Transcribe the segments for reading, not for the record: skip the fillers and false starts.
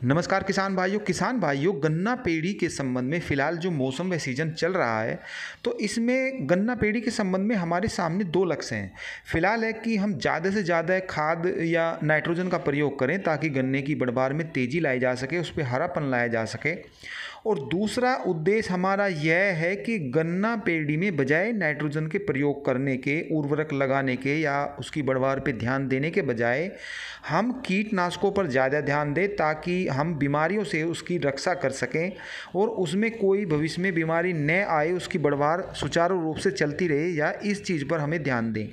नमस्कार किसान भाइयों गन्ना पेड़ी के संबंध में फ़िलहाल जो मौसम व सीज़न चल रहा है तो इसमें गन्ना पेड़ी के संबंध में हमारे सामने दो लक्ष्य हैं। फ़िलहाल है कि हम ज़्यादा से ज़्यादा खाद या नाइट्रोजन का प्रयोग करें ताकि गन्ने की पैदावार में तेज़ी लाई जा सके, उस पे हरापन लाया जा सके। और दूसरा उद्देश्य हमारा यह है कि गन्ना पेड़ी में बजाय नाइट्रोजन के प्रयोग करने के, उर्वरक लगाने के या उसकी पैदावार पे ध्यान देने के बजाय हम कीटनाशकों पर ज़्यादा ध्यान दें ताकि हम बीमारियों से उसकी रक्षा कर सकें और उसमें कोई भविष्य में बीमारी न आए, उसकी पैदावार सुचारू रूप से चलती रहे, या इस चीज़ पर हमें ध्यान दें।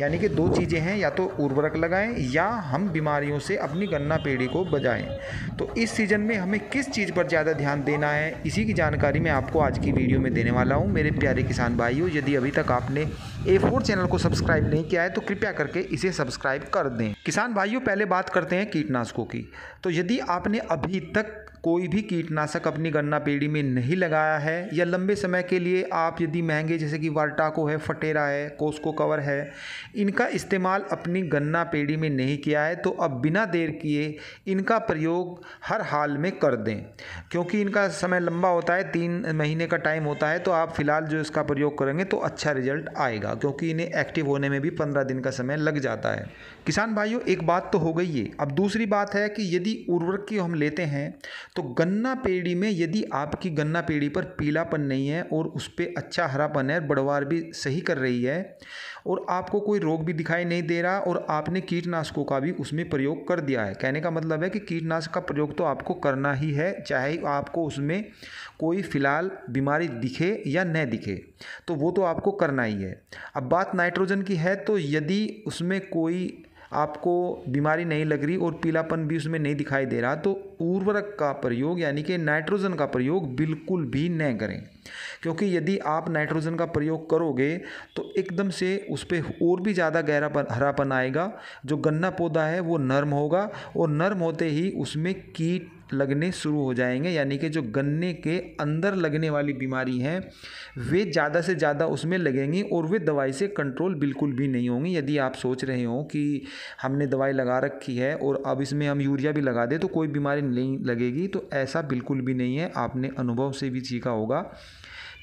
यानी कि दो चीज़ें हैं, या तो उर्वरक लगाएं या हम बीमारियों से अपनी गन्ना पेड़ी को बचाएं। तो इस सीज़न में हमें किस चीज़ पर ज़्यादा ध्यान देना है, इसी की जानकारी मैं आपको आज की वीडियो में देने वाला हूं। मेरे प्यारे किसान भाइयों, यदि अभी तक आपने A4 चैनल को सब्सक्राइब नहीं किया है तो कृपया करके इसे सब्सक्राइब कर दें। किसान भाइयों, पहले बात करते हैं कीटनाशकों की। तो यदि आपने अभी तक कोई भी कीटनाशक अपनी गन्ना पेड़ी में नहीं लगाया है, या लंबे समय के लिए आप यदि महंगे जैसे कि वार्टाको है, फटेरा है, कोस्को कवर है, इनका इस्तेमाल अपनी गन्ना पेड़ी में नहीं किया है तो अब बिना देर किए इनका प्रयोग हर हाल में कर दें, क्योंकि इनका समय लंबा होता है, 3 महीने का टाइम होता है। तो आप फिलहाल जो इसका प्रयोग करेंगे तो अच्छा रिजल्ट आएगा, क्योंकि इन्हें एक्टिव होने में भी 15 दिन का समय लग जाता है। किसान भाइयों, एक बात तो हो गई है। अब दूसरी बात है कि यदि उर्वरक की हम लेते हैं तो गन्ना पेड़ी में यदि आपकी गन्ना पेड़ी पर पीलापन नहीं है और उस पर अच्छा हरापन है, बढ़वार भी सही कर रही है और आपको कोई रोग भी दिखाई नहीं दे रहा और आपने कीटनाशकों का भी उसमें प्रयोग कर दिया है, कहने का मतलब है कि कीटनाशक का प्रयोग तो आपको करना ही है, चाहे आपको उसमें कोई फिलहाल बीमारी दिखे या न दिखे, तो वो तो आपको करना ही है। अब बात नाइट्रोजन की है, तो यदि उसमें कोई आपको बीमारी नहीं लग रही और पीलापन भी उसमें नहीं दिखाई दे रहा तो उर्वरक का प्रयोग यानी कि नाइट्रोजन का प्रयोग बिल्कुल भी न करें, क्योंकि यदि आप नाइट्रोजन का प्रयोग करोगे तो एकदम से उस पर और भी ज़्यादा गहरापन, हरापन आएगा। जो गन्ना पौधा है वो नर्म होगा और नर्म होते ही उसमें कीट लगने शुरू हो जाएंगे, यानी कि जो गन्ने के अंदर लगने वाली बीमारी हैं वे ज़्यादा से ज़्यादा उसमें लगेंगी और वे दवाई से कंट्रोल बिल्कुल भी नहीं होंगी। यदि आप सोच रहे हो कि हमने दवाई लगा रखी है और अब इसमें हम यूरिया भी लगा दें तो कोई बीमारी नहीं लगेगी, तो ऐसा बिल्कुल भी नहीं है। आपने अनुभव से भी सीखा होगा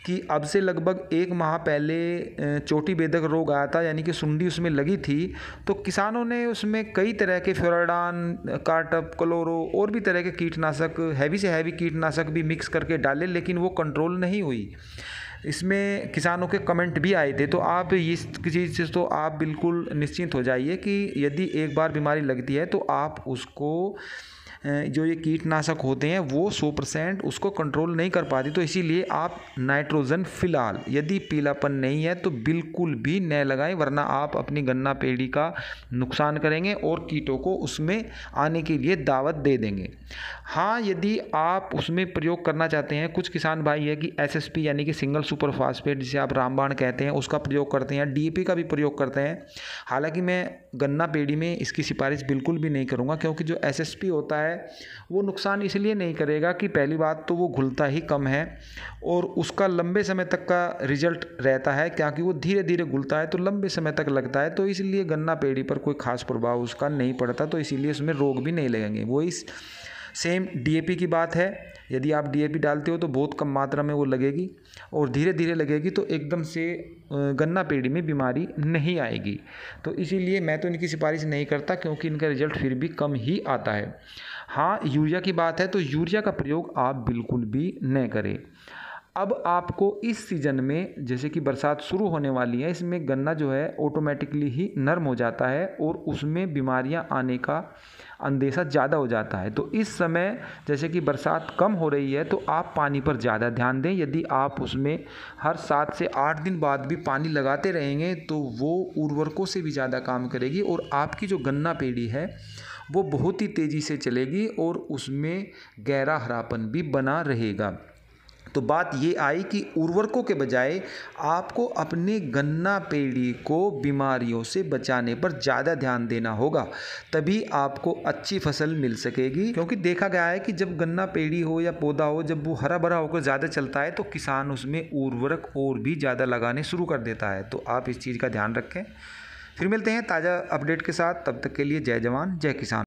कि अब से लगभग 1 माह पहले चोटी बेधक रोग आया था, यानी कि सुंडी उसमें लगी थी, तो किसानों ने उसमें कई तरह के फ्लोराडान, कार्टप, क्लोरो और भी तरह के कीटनाशक, हैवी से हैवी कीटनाशक भी मिक्स करके डाले, लेकिन वो कंट्रोल नहीं हुई। इसमें किसानों के कमेंट भी आए थे। तो आप इस चीज़ से तो आप बिल्कुल निश्चिंत हो जाइए कि यदि एक बार बीमारी लगती है तो आप उसको जो ये कीटनाशक होते हैं वो 100% उसको कंट्रोल नहीं कर पाती। तो इसीलिए आप नाइट्रोजन फिलहाल यदि पीलापन नहीं है तो बिल्कुल भी न लगाएं, वरना आप अपनी गन्ना पेड़ी का नुकसान करेंगे और कीटों को उसमें आने के लिए दावत दे देंगे। हाँ, यदि आप उसमें प्रयोग करना चाहते हैं, कुछ किसान भाई है कि SSP यानी कि सिंगल सुपर फास्फेट जिसे आप रामबाण कहते हैं उसका प्रयोग करते हैं, DAP का भी प्रयोग करते हैं। हालांकि मैं गन्ना पेड़ी में इसकी सिफारिश बिल्कुल भी नहीं करूँगा, क्योंकि जो SSP होता है वो नुकसान इसलिए नहीं करेगा कि पहली बात तो वो घुलता ही कम है और उसका लंबे समय तक का रिजल्ट रहता है, क्योंकि वो धीरे धीरे घुलता है तो लंबे समय तक लगता है, तो इसलिए गन्ना पेड़ी पर कोई खास प्रभाव उसका नहीं पड़ता, तो इसीलिए उसमें रोग भी नहीं लगेंगे। वो इस सेम DAP की बात है, यदि आप DAP डालते हो तो बहुत कम मात्रा में वो लगेगी और धीरे धीरे लगेगी, तो एकदम से गन्ना पेड़ी में बीमारी नहीं आएगी। तो इसीलिए मैं तो इनकी सिफारिश नहीं करता, क्योंकि इनका रिजल्ट फिर भी कम ही आता है। हाँ, यूरिया की बात है तो यूरिया का प्रयोग आप बिल्कुल भी न करें। अब आपको इस सीज़न में जैसे कि बरसात शुरू होने वाली है, इसमें गन्ना जो है ऑटोमेटिकली ही नर्म हो जाता है और उसमें बीमारियां आने का अंदेशा ज़्यादा हो जाता है। तो इस समय जैसे कि बरसात कम हो रही है तो आप पानी पर ज़्यादा ध्यान दें। यदि आप उसमें हर 7 से 8 दिन बाद भी पानी लगाते रहेंगे तो वो उर्वरकों से भी ज़्यादा काम करेगी और आपकी जो गन्ना पेड़ी है वो बहुत ही तेज़ी से चलेगी और उसमें गहरा हरापन भी बना रहेगा। तो बात ये आई कि उर्वरकों के बजाय आपको अपने गन्ना पेड़ी को बीमारियों से बचाने पर ज़्यादा ध्यान देना होगा, तभी आपको अच्छी फसल मिल सकेगी। क्योंकि देखा गया है कि जब गन्ना पेड़ी हो या पौधा हो, जब वो हरा भरा होकर ज़्यादा चलता है तो किसान उसमें उर्वरक और भी ज़्यादा लगाने शुरू कर देता है। तो आप इस चीज़ का ध्यान रखें। फिर मिलते हैं ताज़ा अपडेट के साथ, तब तक के लिए जय जवान जय किसान।